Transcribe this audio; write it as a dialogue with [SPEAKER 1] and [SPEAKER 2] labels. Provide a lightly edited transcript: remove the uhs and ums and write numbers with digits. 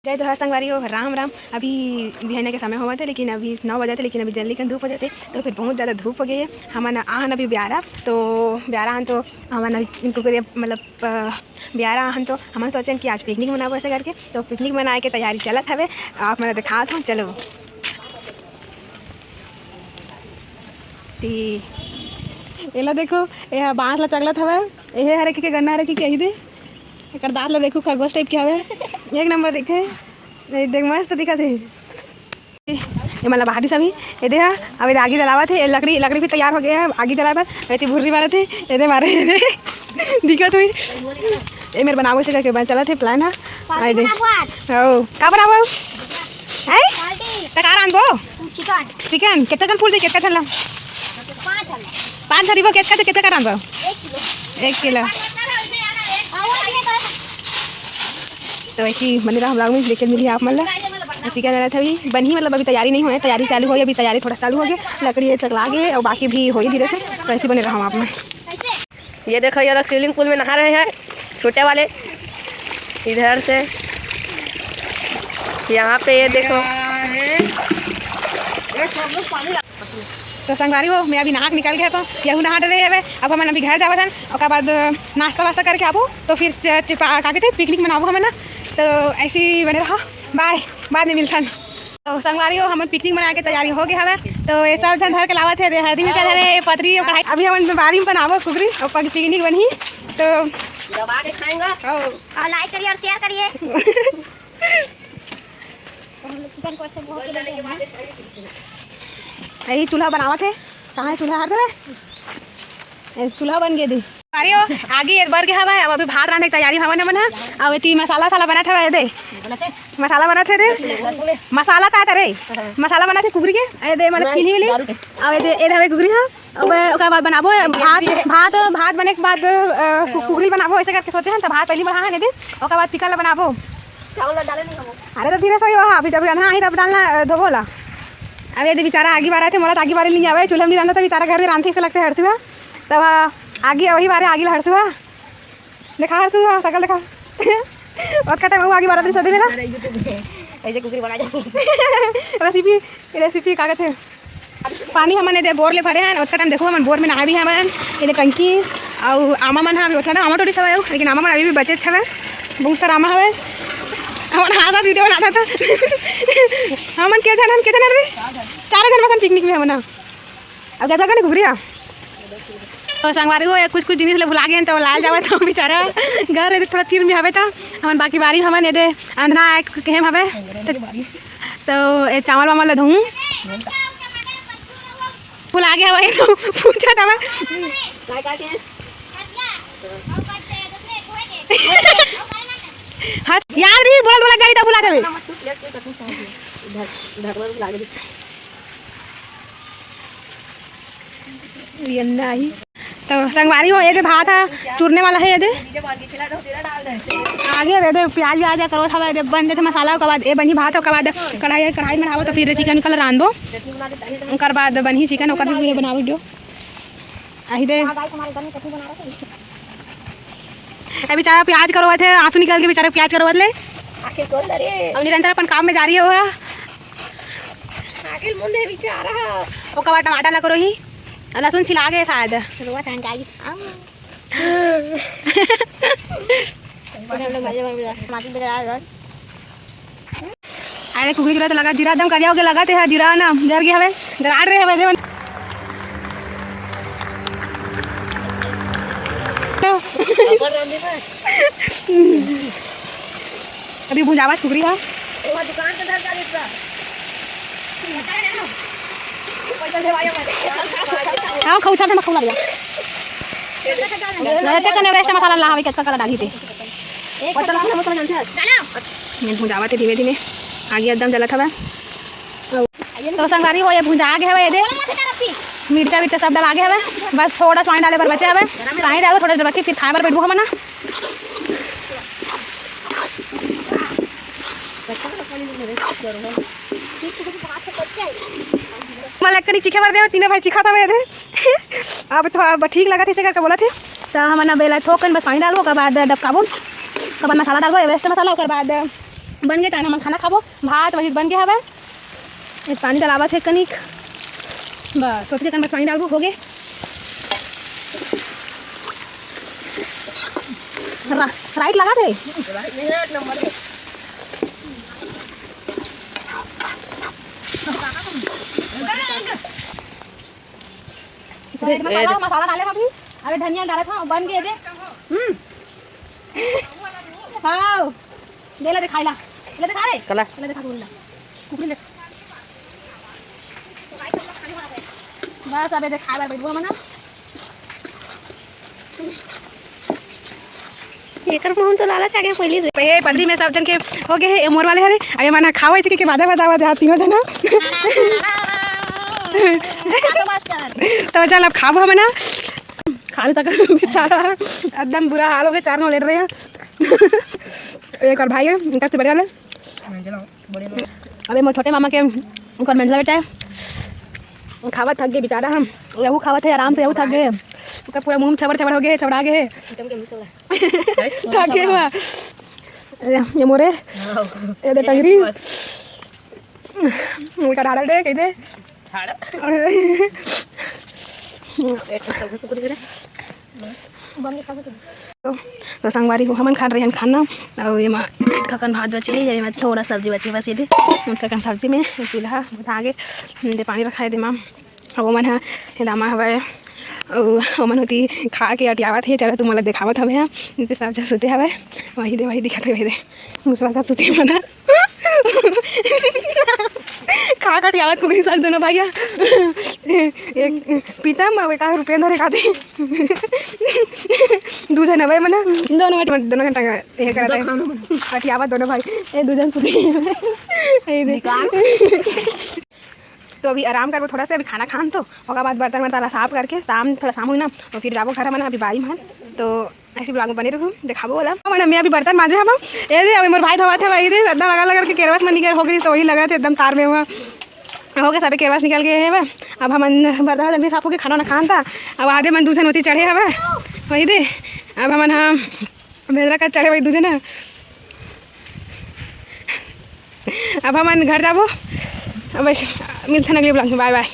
[SPEAKER 1] जय जोहार संगवारी हो, राम राम। अभी बिहाने के समय हुआ थे, लेकिन अभी 9 बजे थे, लेकिन अभी जल्दी कन धूप हो जाते तो फिर बहुत ज़्यादा धूप हो गई है। हमन आहन अभी ब्यारा तो हमन इनको मतलब ब्यारा आहन तो हमन सोचें कि आज पिकनिक मनाबो ऐसे करके। तो पिकनिक मनाए के तैयारी चलत हवे। आप मैंने दिखात हूँ, चलो एला देखो, यह बाँस ला चगलत हवे। ये हरे के गन्ना हरे के दे एकर दाँत ला देखो, खरगोश टाइप के हवे। एक नंबर दिखे, देख मस्त दिखत है। ये मतलब बाहरी सभी ये दे अब आगे जलावत है। लकड़ी भी तैयार हो गया है आगे जला पर। वैसे भुर्री वाले थे ये मारे दिक्कत हुई। ये मेरे बनाबो से करके चला थे प्लान है। आई दे ओ का बनाबो है टकार आनबो चिकन कितना कन फूल दे कितना चला 5 हरीबो कितना कर आनबो 1 किलो। तो ऐसी बने रहा हम लोग में लेकिन मिली आप मतलब चिकन वाला था भी बनी, मतलब अभी तैयारी नहीं हुई, तैयारी चालू हो गई। अभी तैयारी थोड़ा चालू हो गया, लकड़ी चकला गए और बाकी भी हो ही धीरे से। तो ऐसे बने रहा हम आप में।
[SPEAKER 2] ये देखो, ये लोग स्विमिंग पूल में नहा रहे हैं, छोटे वाले इधर से। यहाँ पे ये देखो
[SPEAKER 1] तो संगवारी हो, मैं अभी नहा निकल गया तो यहू नहा रहे है। अब हम अभी घर जावत हन और बाद नाश्ता वास्ता करके आबो तो फिर का कहते पिकनिक मनाबो हम ना। तो ऐसे ही बने रहा, बाय बाद में मिलथन। तो संगवारी हो, हम पिकनिक मना के तैयारी हो गया हवे। तो ये सब जन धर के लावत है, हल्दी मिर्चा धरे पतरी अभी हम बारी में बनाबो खुगरी और पिकनिक बनी। तो
[SPEAKER 2] दबा के खाएंगे
[SPEAKER 3] और लाइक करिए और शेयर करिए।
[SPEAKER 1] यही चूल्हा बनावत है। कहाँ है चूल्हा? हर तरह चूल्हा बन गए दी। अरे हो आगे एक बार के हवा है। अब अभी भात रांधे की तैयारी हवन है। अब इतनी मसाला बना था दे मसाला बना थे दे मसाला का रे मसाला बना थे कुगरी के दे मतलब चीनी मिली। अब ये हवे कुगरी। हाँ अब ओकर बाद बनाबो भात बने के बाद कुगरी बनाबो ऐसे करके सोचे हैं। तो भात पहली बढ़ा है दे ओकर बाद चिकन बनाबो। अरे तो धीरे से अभी तब ना ही तब डालना धोबोला। अब यदि बेचारा आगे बार थे, मोला तो आगे बारे नहीं आवे। चूल्हा में नहीं रहना तो बेचारा घर में रांधे से लगता है हरसुआ। तब आगे वही बारे आगे हरसुआ देखा हरसुआ सकल देखा और का टाइम आगे बारह दिन सदे मेरा
[SPEAKER 2] ऐसे कुकरी बना जाए।
[SPEAKER 1] रेसिपी का कहते हैं। पानी हमने दे बोर ले भरे हैं। उसका टाइम देखो हम बोर में नहा भी हमें ये टंकी और आमा मन है। उसका आमा टोटी सब है, लेकिन आमा मन अभी भी बचे है। बहुत सारा आमा है। हमन हाथा वीडियो बनाता था। हमन के जन रे 4 जन बसन पिकनिक में हमन। अब ज्यादा कने घुरिया तो संगवारी हो कुछ जिनिस ले भुला गए तो लाल जावे तो बेचारा घर रे थोड़ा तीर में हवे। था हमन बाकी बारी हमन ये अंधना केम हवे। तो ये चावल वावल धोऊं भुला गया हवे तो पूछा था हाँ यार भी बोला जारी था भुला जावे। ये नहीं तो संगवारी हो ये भात है चूरने वाला है। ये दे आगे दे प्याज व्याज करो था दे बन देते मसाला के बाद ये बनी भात के बाद कढ़ाई में बनाओ। तो फिर चिकन कल रांधो ओकर बाद बनी चिकन ओकर भी बनाओ वीडियो आई दे। अभी बेचारा प्याज करवा थे, आंसू निकल के बेचारा प्याज करवा ले। अब निरंतर अपन काम में जा रही है। वह ओकर बाद टमाटर ला करो ही लहसुन छिला गए शायद। अरे कुकरी जुरा तो लगा जीरा दम कर जाओगे लगाते हैं जीरा ना जर गया हवे गराड़ रहे हवे। अभी भुजावा कुकरी है। हाँ खाऊ छाप में खाऊ लग गया। रहते कने रेस्ट मसाला ला हवे कितना कला डाली थे मैं भुजावा थे धीमे धीमे आगे एकदम जलत हवे। तो संगारी हो ये भुजा गए हवे। ये दे मिर्चा विर्चा सब डाल आगे हवे। बस थोड़ा पानी डाले पर बचे हवे। पानी डालो थोड़ा रखी फिर खाए पर बैठबो हम ना। लकड़ी चिखे भर दे तीनों भाई चिखा था दे। अब थोड़ा ठीक लगा थे इसे करके बोला थे। तो हम बेला थोकन बस पानी डालो ओकर बाद डबकाबो ओकर बाद मसाला डालबो एवरेस्ट मसाला ओकर बाद बन गए हम खाना खाबो भात वही बन गया हवे पानी डालावा थे कनिक बस सोच के बस पानी डालबो हो गए राइट लगा थे मसाला डाले हम अभी अबे धनिया डाला था बन गए दे हाँ दे ले दिखाइला ले दिखा रे
[SPEAKER 2] कला
[SPEAKER 1] ले दिखा बोलना कुकड़ी ले बस अबे दिखा बार बैठबो मना
[SPEAKER 2] एकर मुंह तो लाला चागे पहली दे
[SPEAKER 1] ए पदरी में सब जन के हो गए है मोर वाले हरे अबे मना खावे के बाधा बतावा दे तीनों जना तो चल अब खाबो मना खाने तक बेचारा एकदम बुरा हाल हो गया चार नो ले रहे हैं एक और भाई है उनका से बढ़िया ले अबे मोर छोटे मामा के उनका मंझला बेटा है खावा थक गए बेचारा हम यहू खावा थे आराम से यहू थक गए उसका पूरा मुंह छबर हो गए चबड़ा गए थक गए ये मोरे ये दे टंगरी उनका डाल दे कह दे तो संगवारी को हमन खा रहे हैं खाना और ये ककन भात बचे है ये थोड़ा सब्जी बची बस ये दे ककन सब्जी में चूल्हा आगे दे पानी रखा दे माँ वो मन है दामा हवा और मन होती खा के अटियावत है चलो तुम दिखावत हवे हैं सब जब सुते हवे वही दिखत है वही दे मुसवा का सुते मना खा कर यावत को साथ दोनों भैया एक पीता मैं एक रुपये अंदर एक आते दूजन भाई मना दोनों घंटा ये करता है अटियावत दोनों भाई ये दूजन सुते तो अभी आराम करबो थोड़ा सा अभी खाना खान तो और बाद बर्तन वर्तन साफ करके शाम थोड़ा शाम हुई ना और फिर जाबो घर मना अभी बाई मान तो ऐसे ब्लॉग में बने रहूँ दिखाबो वाला मैंने मैं अभी बर्तन मांजे हम ये दे अभी मोर भाई धोवा थे वही दे एकदम लगा करके केरवास में निकल हो गई तो वही लगा थे एकदम तार में हुआ हो गए सभी केरवास निकल गए है अब हम बर्तन वर्तन साफ होकर खाना ना खान था अब आधे मन दूसरे होती चढ़े हवे वही दे अब हम भेजरा का चढ़े वही दूसरे ना अब हम घर जाबो अब मिलते हैं अगले ब्लॉग में बाय बाय।